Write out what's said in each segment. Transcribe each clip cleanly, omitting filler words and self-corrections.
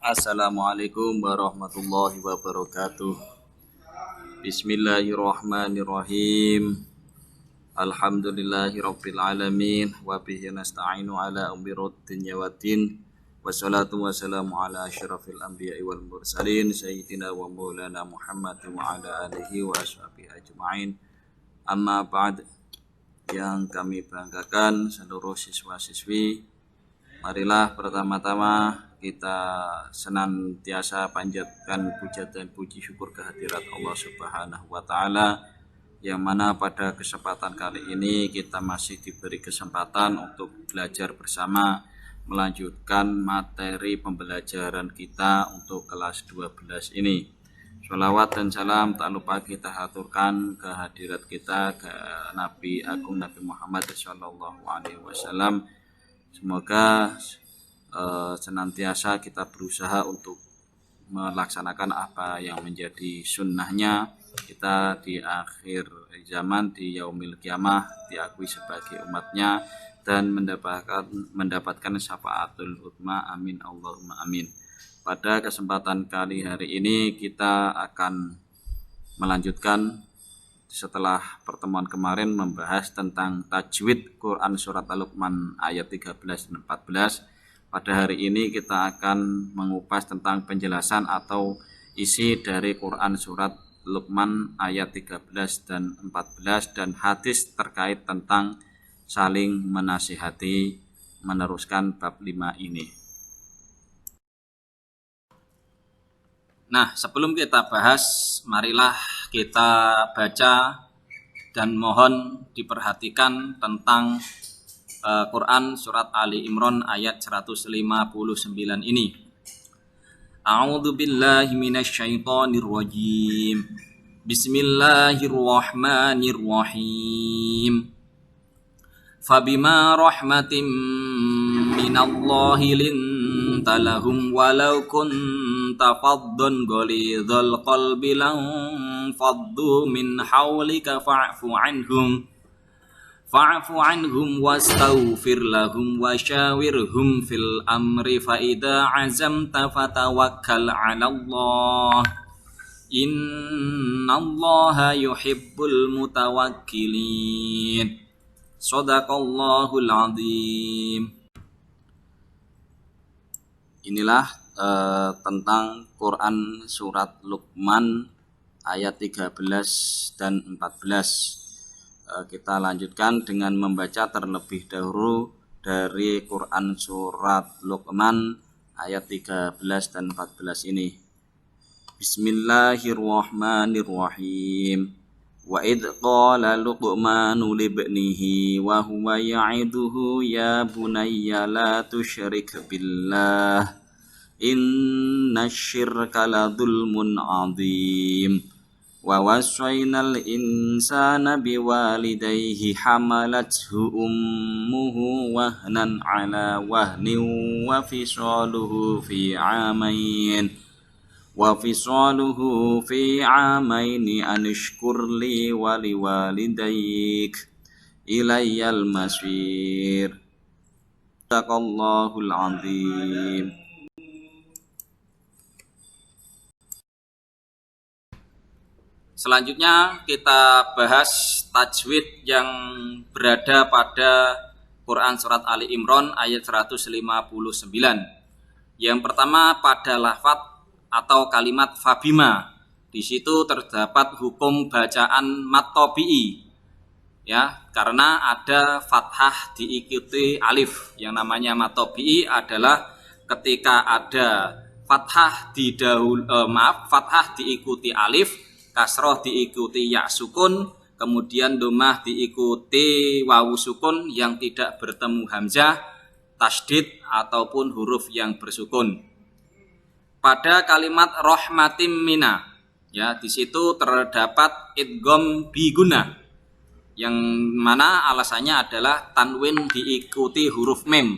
Assalamualaikum warahmatullahi wabarakatuh. Bismillahirrahmanirrahim. Alhamdulillahirabbil alamin wa bihi nasta'inu ala umuri dunya waddin. Wassalatu wassalamu ala asyrafil anbiya'i wal mursalin sayyidina wa maulana Muhammad wa ala alihi wa ashabihi ajma'in. Amma ba'd. Yang kami banggakan seluruh siswa-siswi, marilah pertama-tama kita senantiasa panjatkan puja dan puji syukur kehadirat Allah Subhanahu wa taala, yang mana pada kesempatan kali ini kita masih diberi kesempatan untuk belajar bersama melanjutkan materi pembelajaran kita untuk kelas 12 ini. Sholawat dan salam tak lupa kita haturkan kehadirat kita ke Nabi Agung Nabi Muhammad SAW. Semoga senantiasa kita berusaha untuk melaksanakan apa yang menjadi sunnahnya kita di akhir zaman, di yaumil kiamah, diakui sebagai umatnya dan mendapatkan syafaatul utma. Amin Allahumma amin. Pada kesempatan kali hari ini kita akan melanjutkan setelah pertemuan kemarin membahas tentang tajwid Quran surat Al-Luqman ayat 13 dan 14. Pada hari ini kita akan mengupas tentang penjelasan atau isi dari Quran surat Luqman ayat 13 dan 14 dan hadis terkait tentang saling menasihati, meneruskan bab 5 ini. Nah, sebelum kita bahas, marilah kita baca dan mohon diperhatikan tentang Quran surat Ali Imran ayat 159 ini. A'udzu billahi minasyaitonir rajim. Bismillahirrahmanirrahim. Fabima rahmatin minallahi linta lahum walau kunta faddan ghalidhal qalbi lan faddu min hawlika fa'fu anhum wastaghfir lahum wasyawirhum fil amri fa idza azamta fatawakkal 'alallah innallaha yuhibbul mutawakkilin. Shadaqallahul azim. Inilah tentang Quran surat Luqman ayat 13 dan 14. Kita lanjutkan dengan membaca terlebih dahulu dari Quran surat Luqman ayat 13 dan 14 ini. Bismillahirrahmanirrahim. Wa idh qala Luqmanu libnihi wa huwa ya'iduhu ya bunayya la tusyrik billah innasyirka la dzulmun 'adzim. Wa wasainal insana biwalidayhi hamalathu ummuhu wahnan ala wahnin wa fisaluhu fi 'amaini anishkur li wa liwalidayk ilayyal masir. Shadaqallahul azim. Selanjutnya kita bahas tajwid yang berada pada Quran surat Ali Imran ayat 159. Yang pertama pada lafaz atau kalimat fabima. Di situ terdapat hukum bacaan mat tabi'i. Ya, karena ada fathah diikuti alif. Yang namanya mat tabi'i adalah ketika ada fathah fathah diikuti alif, kasroh diikuti ya sukun, kemudian domah diikuti wawu sukun yang tidak bertemu hamzah, tasdid ataupun huruf yang bersukun. Pada kalimat rahmatim mina, ya di situ terdapat idgham biguna, yang mana alasannya adalah tanwin diikuti huruf mim.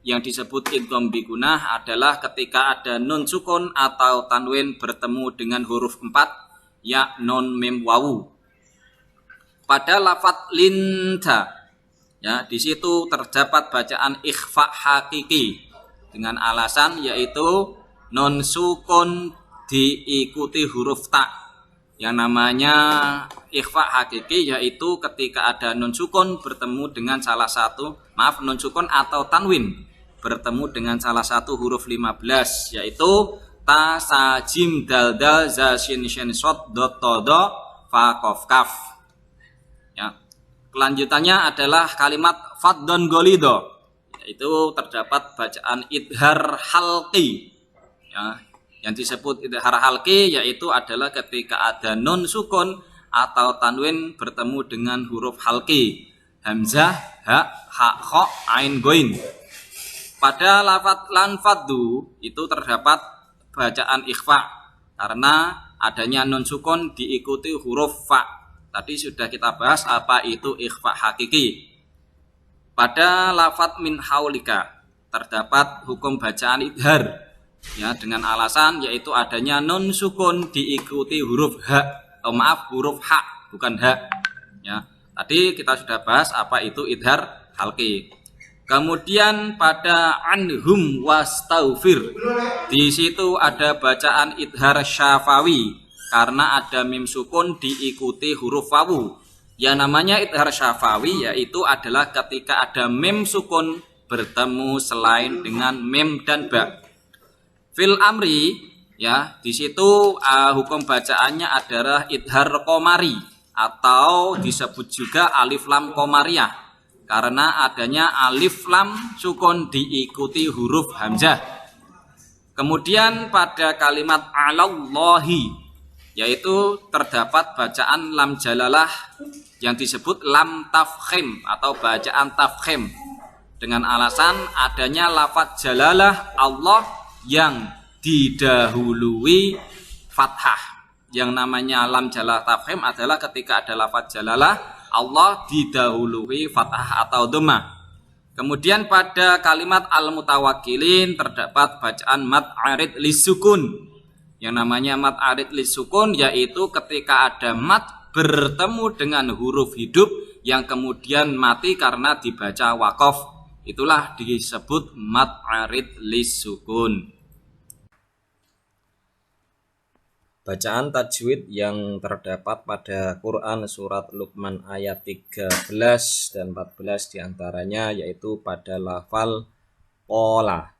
Yang disebut idgham biguna adalah ketika ada nun sukun atau tanwin bertemu dengan huruf 4, ya non mim wawu. Pada lafaz linta, ya di situ terdapat bacaan ikhfa hakiki dengan alasan yaitu non sukun diikuti huruf ta. Yang namanya ikhfa hakiki yaitu ketika ada nun sukun bertemu dengan salah satu, nun sukun atau tanwin bertemu dengan salah satu huruf 15, yaitu ta, sa, jim, dal, dal, za, shin, shin, shot, dot, to, do, fa, kof, kaf. Ya. Kelanjutannya adalah kalimat faddon golido, yaitu terdapat bacaan idhar halqi. Ya. Yang disebut idhar halqi yaitu adalah ketika ada nun sukun atau tanwin bertemu dengan huruf halqi, hamzah, ha, kha, ain, goin. Pada lafadz lan faddu itu terdapat bacaan ikhfa karena adanya nun sukun diikuti huruf fa. Tadi sudah kita bahas apa itu ikhfa hakiki. Pada lafadz min haulika terdapat hukum bacaan idhar, ya, dengan alasan yaitu adanya nun sukun diikuti huruf ha, huruf ha, bukan ha. Ya, tadi kita sudah bahas apa itu idhar halqi. Kemudian pada anhum wastaghfir, di situ ada bacaan idhar syafawi karena ada mim sukun diikuti huruf wawu. Yang namanya idhar syafawi yaitu adalah ketika ada mim sukun bertemu selain dengan mim dan ba. Fil amri, ya, di situ hukum bacaannya adalah idhar komari atau disebut juga alif lam komariyah karena adanya alif lam sukun diikuti huruf hamzah. Kemudian pada kalimat alallahi yaitu terdapat bacaan lam jalalah yang disebut lam tafkhim atau bacaan tafkhim dengan alasan adanya lafadz jalalah Allah yang didahului fathah. Yang namanya lam jalalah tafkhim adalah ketika ada lafadz jalalah Allah didahului fathah atau dhammah. Kemudian pada kalimat al-mutawakkilin terdapat bacaan mad arid lisukun. Yang namanya mad arid lisukun yaitu ketika ada mad bertemu dengan huruf hidup yang kemudian mati karena dibaca waqaf. Itulah disebut mad arid lisukun. Bacaan tajwid yang terdapat pada Quran surat Luqman ayat 13 dan 14 diantaranya yaitu pada lafal qola.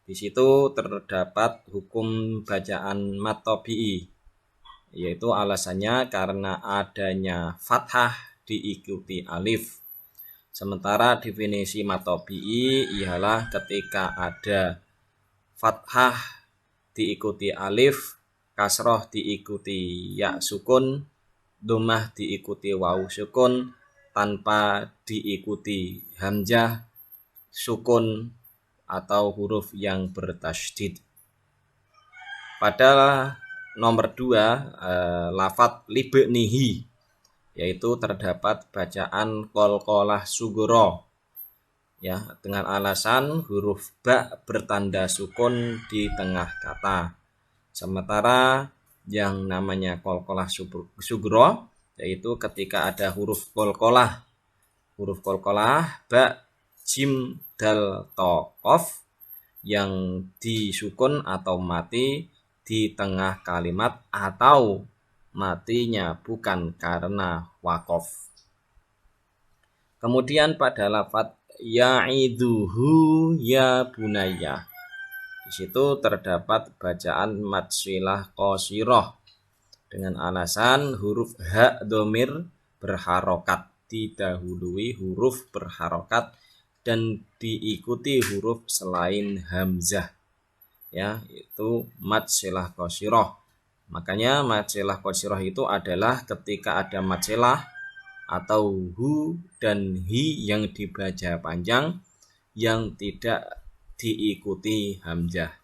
Di situ terdapat hukum bacaan mad tabi'i, yaitu alasannya karena adanya fathah diikuti alif. Sementara definisi mad tabi'i ialah ketika ada fathah diikuti alif, kasroh diikuti ya sukun, dhammah diikuti wawu sukun, tanpa diikuti hamzah, sukun, atau huruf yang bertasydid. Pada nomor 2 lafadz libnihi yaitu terdapat bacaan qalqalah sugro, ya, dengan alasan huruf ba bertanda sukun di tengah kata. Sementara yang namanya qalqalah sugro yaitu ketika ada huruf qalqalah ba, jim, dal, to, qaf yang disukun atau mati di tengah kalimat atau matinya bukan karena waqaf. Kemudian pada lafadz ya'iduhu ya bunayya, di situ terdapat bacaan mad silah qasirah dengan alasan huruf ha dhamir berharokat didahului huruf berharokat dan diikuti huruf selain hamzah, ya, itu mad silah qasirah. Makanya mad silah qasirah itu adalah ketika ada mad silah atau hu dan hi yang dibaca panjang yang tidak diikuti hamzah.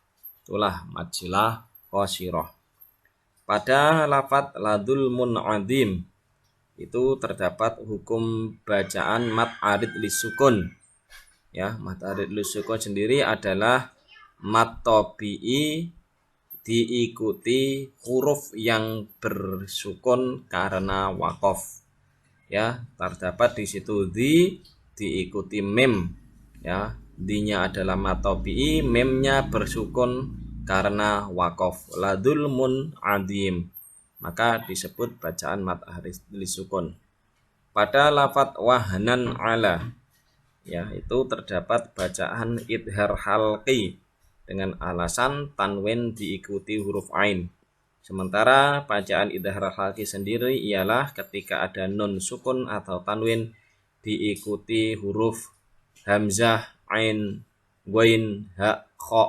Itulah mad silah qasirah. Pada lafadz ladul mun'adim itu terdapat hukum bacaan mad arid lisukun. Ya, mad arid lisukun sendiri adalah mad tabi'i diikuti huruf yang bersukun karena waqaf. Ya, terdapat di situ diikuti mim, ya. Dinya adalah mad tabi'i, mimnya bersukun karena wakof. Ladulmun adim, maka disebut bacaan mad harif lisukun. Pada lafadz wahnan ala, ya, itu terdapat bacaan idhar halqi dengan alasan tanwin diikuti huruf ain. Sementara bacaan idhar halqi sendiri ialah ketika ada nun sukun atau tanwin diikuti huruf hamzah, ain, ghain, ha, kha,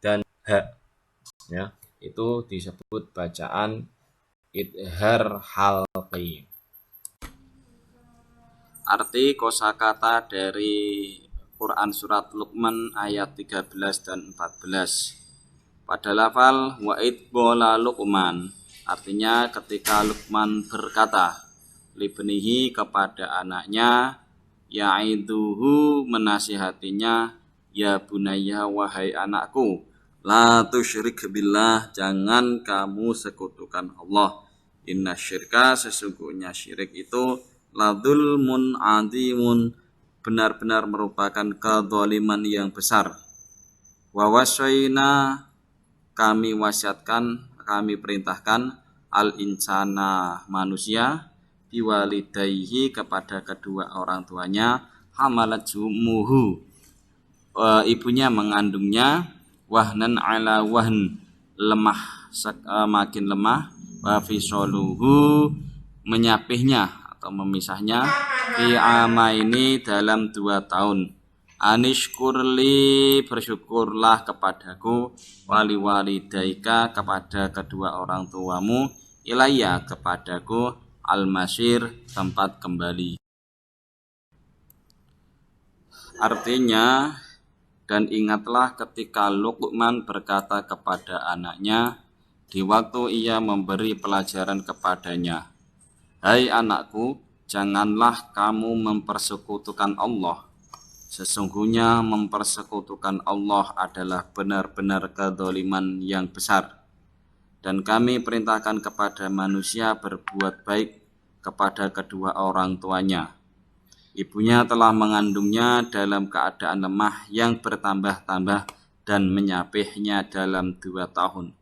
dan ha, ya, itu disebut bacaan idhar halqi. Arti kosakata dari Quran surat Luqman ayat 13 dan 14. Pada lafal wa'id qala Luqman, artinya ketika Luqman berkata libnihi kepada anaknya, ya'iduhu menasihatinya, ya bunayya wahai anakku, la tusyrik billah, jangan kamu sekutukan Allah. Inna syirka, sesungguhnya syirik itu ladulmun adimun, benar-benar merupakan kedzaliman yang besar. Wa wasyayna, kami wasiatkan, kami perintahkan al insana, manusia, biwalidayhi, kepada kedua orang tuanya, hamalat jumuhu, ibunya mengandungnya, wahnan ala wahn, lemah makin lemah, wa fisoluhu, menyapihnya atau memisahnya, fi amaini, dalam 2 tahun. Anishkurli, bersyukurlah kepadaku, wali walidaika, kepada kedua orang tuamu, ilayya, kepadaku, al-masir, tempat kembali. Artinya, dan ingatlah ketika Luqman berkata kepada anaknya di waktu ia memberi pelajaran kepadanya, hai anakku, janganlah kamu mempersekutukan Allah. Sesungguhnya mempersekutukan Allah adalah benar-benar kedzaliman yang besar. Dan kami perintahkan kepada manusia berbuat baik kepada kedua orang tuanya. Ibunya telah mengandungnya dalam keadaan lemah yang bertambah-tambah dan menyapihnya dalam 2 tahun.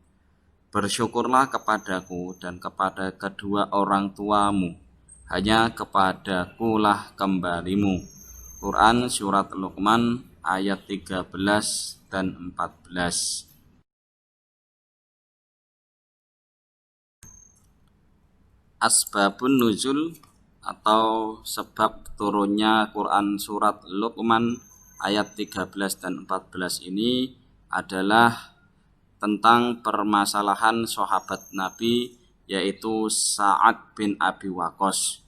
Bersyukurlah kepadaku dan kepada kedua orang tuamu, hanya kepadakulah kembalimu. Quran surat Luqman ayat 13 dan 14. Asbabun nuzul atau sebab turunnya Quran surat Luqman ayat 13 dan 14 ini adalah tentang permasalahan sahabat Nabi, yaitu Sa'ad bin Abi Waqqas,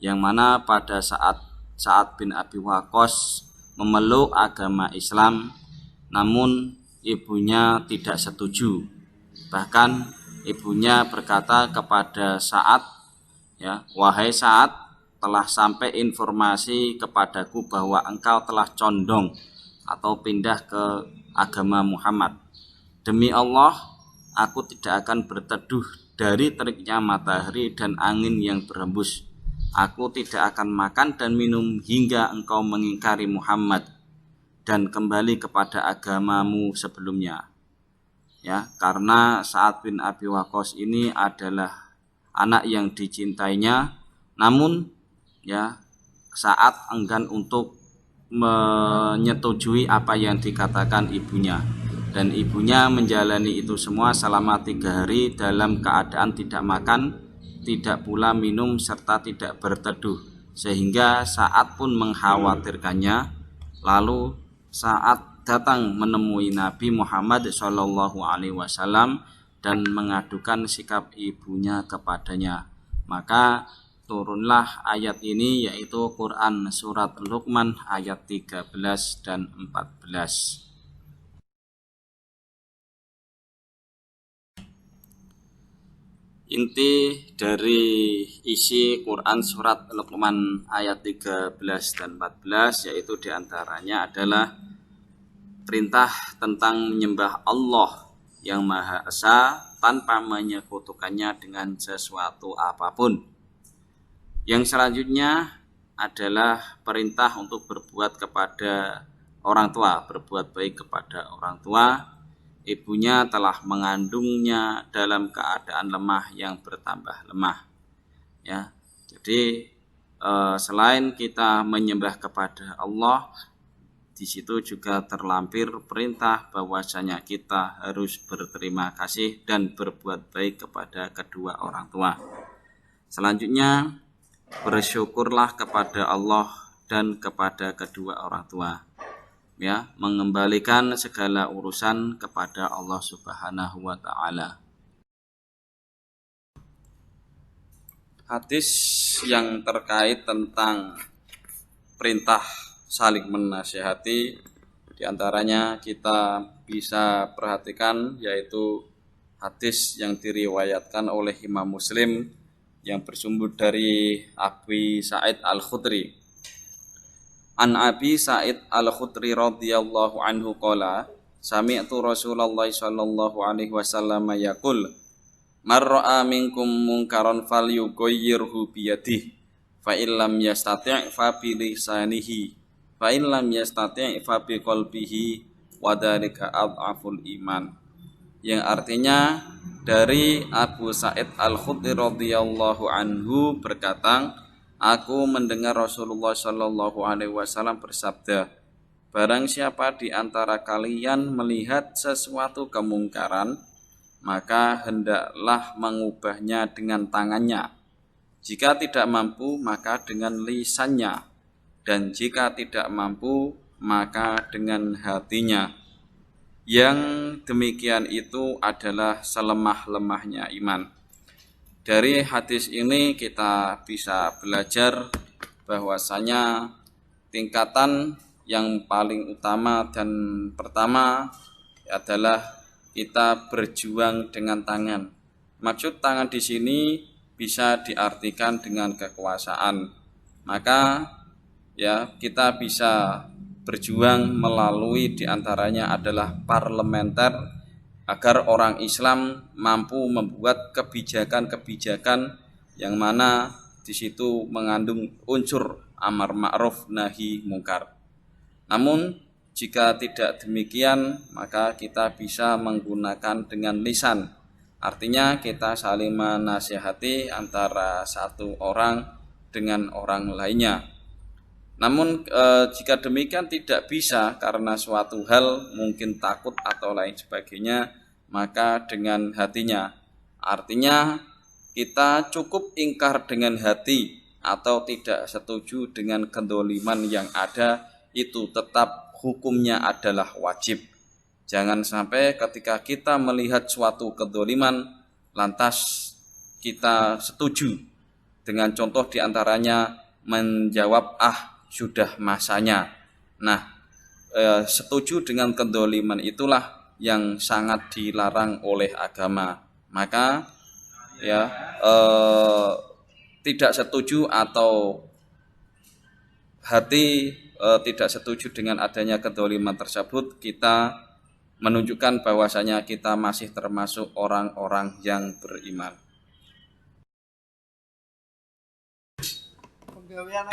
yang mana pada saat Sa'ad bin Abi Waqqas memeluk agama Islam, namun ibunya tidak setuju. Bahkan ibunya berkata kepada Sa'ad, ya, wahai Sa'ad, telah sampai informasi kepadaku bahwa engkau telah condong atau pindah ke agama Muhammad. Demi Allah, aku tidak akan berteduh dari teriknya matahari dan angin yang berhembus. Aku tidak akan makan dan minum hingga engkau mengingkari Muhammad dan kembali kepada agamamu sebelumnya. Ya, karena Sa'ad bin Abi Waqqas ini adalah anak yang dicintainya, namun ya, Sa'ad enggan untuk menyetujui apa yang dikatakan ibunya, dan ibunya menjalani itu semua selama 3 hari dalam keadaan tidak makan, tidak pula minum, serta tidak berteduh, sehingga Sa'ad pun mengkhawatirkannya. Lalu Sa'ad datang menemui Nabi Muhammad SAW dan mengadukan sikap ibunya kepadanya. Maka turunlah ayat ini, yaitu Quran surat Luqman ayat 13 dan 14. Inti dari isi Quran surat Luqman ayat 13 dan 14 yaitu diantaranya adalah perintah tentang menyembah Allah yang Maha Esa tanpa menyekutukannya dengan sesuatu apapun. Yang selanjutnya adalah perintah untuk berbuat kepada orang tua, berbuat baik kepada orang tua. ibunya telah mengandungnya dalam keadaan lemah yang bertambah lemah. Ya, jadi selain kita menyembah kepada Allah, di situ juga terlampir perintah bahwasanya kita harus berterima kasih dan berbuat baik kepada kedua orang tua. Selanjutnya, bersyukurlah kepada Allah dan kepada kedua orang tua. Ya, mengembalikan segala urusan kepada Allah Subhanahu wa taala. Hadis yang terkait tentang perintah saling menasihati, diantaranya kita bisa perhatikan yaitu hadis yang diriwayatkan oleh Imam Muslim yang bersumber dari Abi Sa'id Al-Khudri. An Abi Sa'id Al-Khudri radhiyallahu anhu qala sami'tu Rasulullah sallallahu alaihi wasallam yaqul man ra'a minkum munkaran falyughayyirhu biyadihi fa illam yastati' fa bi lisanihi fa illam yastati' fa bi qalbihi wa dzalika adhaful iman, yang artinya dari Abu Sa'id Al-Khudri radhiyallahu anhu berkata, aku mendengar Rasulullah sallallahu alaihi wasallam bersabda, barang siapa di antara kalian melihat sesuatu kemungkaran, maka hendaklah mengubahnya dengan tangannya. Jika tidak mampu, maka dengan lisannya. Dan jika tidak mampu, maka dengan hatinya. Yang demikian itu adalah selemah-lemahnya iman. Dari hadis ini kita bisa belajar bahwasanya tingkatan yang paling utama dan pertama adalah kita berjuang dengan tangan. Maksud tangan di sini bisa diartikan dengan kekuasaan. Maka ya kita bisa berjuang melalui diantaranya adalah parlementer, agar orang Islam mampu membuat kebijakan-kebijakan yang mana di situ mengandung unsur amar ma'ruf nahi mungkar. Namun jika tidak demikian, maka kita bisa menggunakan dengan lisan. Artinya kita saling menasihati antara satu orang dengan orang lainnya. Namun jika demikian tidak bisa karena suatu hal mungkin takut atau lain sebagainya, maka dengan hatinya. Artinya kita cukup ingkar dengan hati atau tidak setuju dengan kedzaliman yang ada, itu tetap hukumnya adalah wajib. Jangan sampai ketika kita melihat suatu kedzaliman lantas kita setuju dengan contoh diantaranya menjawab sudah masanya. Nah, setuju dengan kedzaliman itulah yang sangat dilarang oleh agama. Maka ya tidak setuju atau hati tidak setuju dengan adanya kedzaliman tersebut, kita menunjukkan bahwasanya kita masih termasuk orang-orang yang beriman.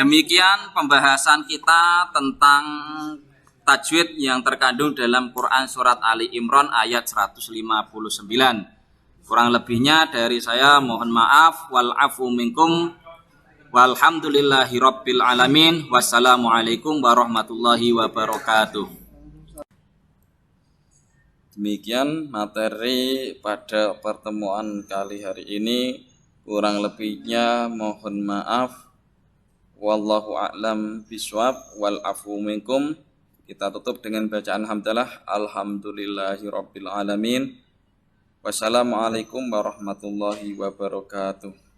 Demikian pembahasan kita tentang tajwid yang terkandung dalam Quran Surat Ali Imran ayat 159. Kurang lebihnya dari saya mohon maaf. Wal-afu minkum. Walhamdulillahi rabbil alamin. Wassalamualaikum warahmatullahi wabarakatuh. Demikian materi pada pertemuan kali hari ini. Kurang lebihnya mohon maaf. Wallahu a'lam bishawab wal afu minkum. Kita tutup dengan bacaan hamdalah. Alhamdulillahi rabbil alamin. Wassalamualaikum warahmatullahi wabarakatuh.